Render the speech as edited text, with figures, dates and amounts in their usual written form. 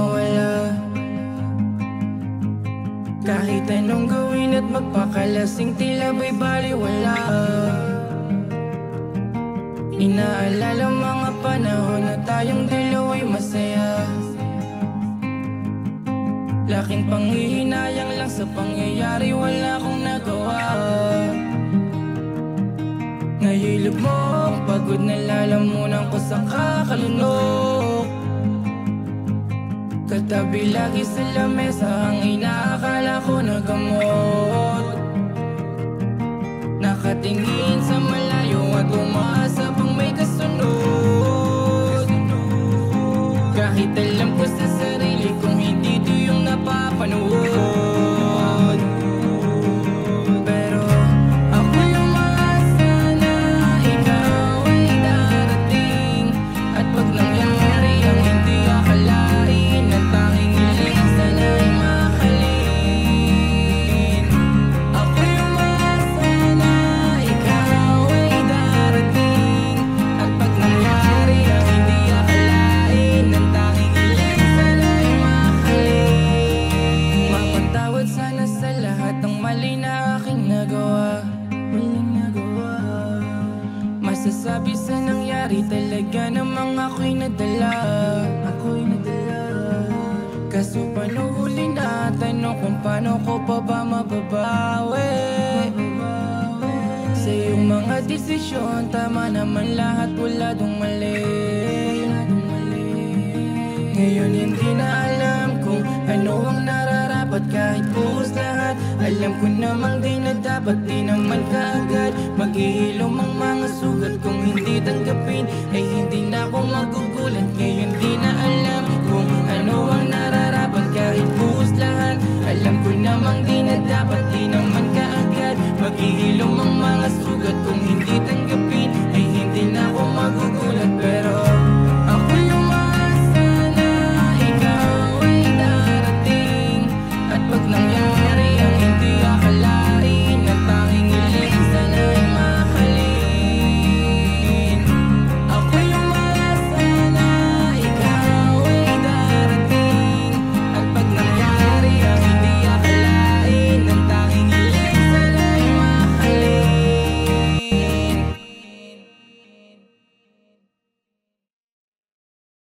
mawala. Kahit anong gawin at magpakalasing, tila ba'y baliwala. Inaalala mga panahon na tayong dalawa'y masaya. Laking panghihinayang lang sa pangyayari, wala akong nagawa. Ngayilog mo, pagod na lalamunan ko sa kakalunok. Katabi lagi sa lamesa ang inaakala ko na gamot. Nakatingin sa malayo at umaasa pang may kasunod. Kahit alam ko sa sarili kong hindi ito yung napapanood. Pero ako yung maasa na ikaw ay darating. At pag nangyari ang hindi akalain, ang tanging ilisan ay mahalin. Ako yung maasa na ikaw ay darating. At pag nangyari ang hindi akalain, ang tanging ilisan ay mahalin. Mapatawad sana sa lahat ng mali na aking nagawa. Masasabi sa nangyari, talaga namang ako'y nadala. Kaso paano huli na tanong kung paano ko pa ba mababawi? Sa iyong mga desisyon, tama naman lahat, wala dong mali. Ngayon hindi na alam kung ano ang nararapat, kahit buhos lahat. Alam ko namang di na dapat, di naman kaagad maghihilom ang mga sugat. Kung hindi tanggapin ay hindi na ako magugulat. Ngayon di na alam